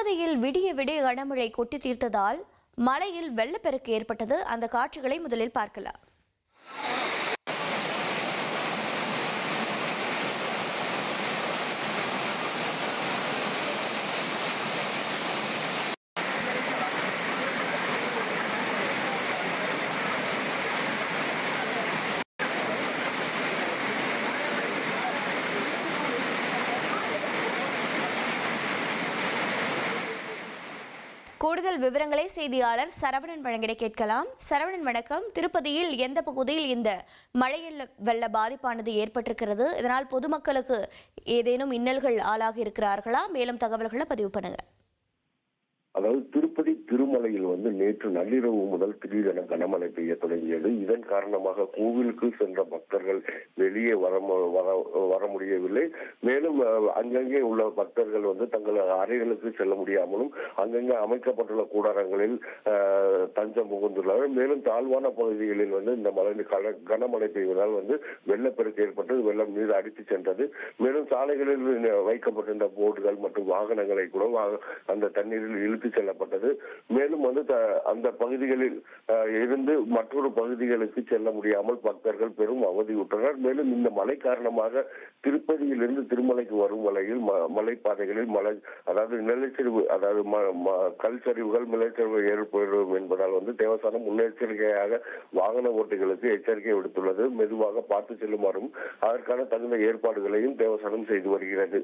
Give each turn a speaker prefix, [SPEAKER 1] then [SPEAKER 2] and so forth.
[SPEAKER 1] திருப்பதியில் விடிய விடிய கனமழை கொட்டி தீர்த்ததால் மலையில் வெள்ளப்பெருக்கு ஏற்பட்டது. அந்த காட்சிகளை முதலில் பார்க்கலாம். கூடுதல் விவரங்களை செய்தியாளர் சரவணன் வழங்கிட கேட்கலாம். சரவணன் வணக்கம். திருப்பதியில் எந்த பகுதியில் இந்த மழையில் வெள்ள பாதிப்பானது ஏற்பட்டிருக்கிறது? இதனால் பொதுமக்களுக்கு ஏதேனும் இன்னல்கள் ஆளாகி இருக்கிறார்களா? மேலும் தகவல்களை பதிவு பண்ணுங்க.
[SPEAKER 2] அதாவது திருப்பதி திருமலையில் நேற்று நள்ளிரவு முதல் திடீரென கனமழை பெய்ய தொடங்கியது. இதன் காரணமாக கோவிலுக்கு சென்ற பக்தர்கள் வெளியே வர முடியவில்லை. மேலும் அங்கங்கே உள்ள பக்தர்கள் தங்கள் அறைகளுக்கு செல்ல முடியாமலும் அங்கங்கே அமைக்கப்பட்டுள்ள கூடாரங்களில் தஞ்சம் புகுந்துள்ளனர். மேலும் தாழ்வான பகுதிகளில் இந்த கனமழை பெய்வதால் வெள்ளப்பெருக்கு ஏற்பட்டு வெள்ளம் மீது அடித்து சென்றது. மேலும் சாலைகளில் வைக்கப்பட்டிருந்த போர்டுகள் மற்றும் வாகனங்களை கூட அந்த தண்ணீரில் இழுத்து செல்லப்பட்டது. மேலும் அந்த பகுதிகளில் இருந்து மற்றொரு பகுதிகளுக்கு செல்ல முடியாமல் பக்தர்கள் பெரும் அவதியுற்றனர். மேலும் இந்த மழை காரணமாக திருப்பதியிலிருந்து திருமலைக்கு வரும் வரையில் மலைப்பாதைகளில் நிலச்சரிவு, கல் சரிவுகள், நிலச்சரிவு ஏற்படும் என்பதால் தேவஸ்தானம் முன்னெச்சரிக்கையாக வாகன ஓட்டிகளுக்கு எச்சரிக்கை விடுத்துள்ளது. மெதுவாக பார்த்து செல்லுமாறும் அதற்கான தகுந்த ஏற்பாடுகளையும் தேவஸ்தானம் செய்து வருகிறது.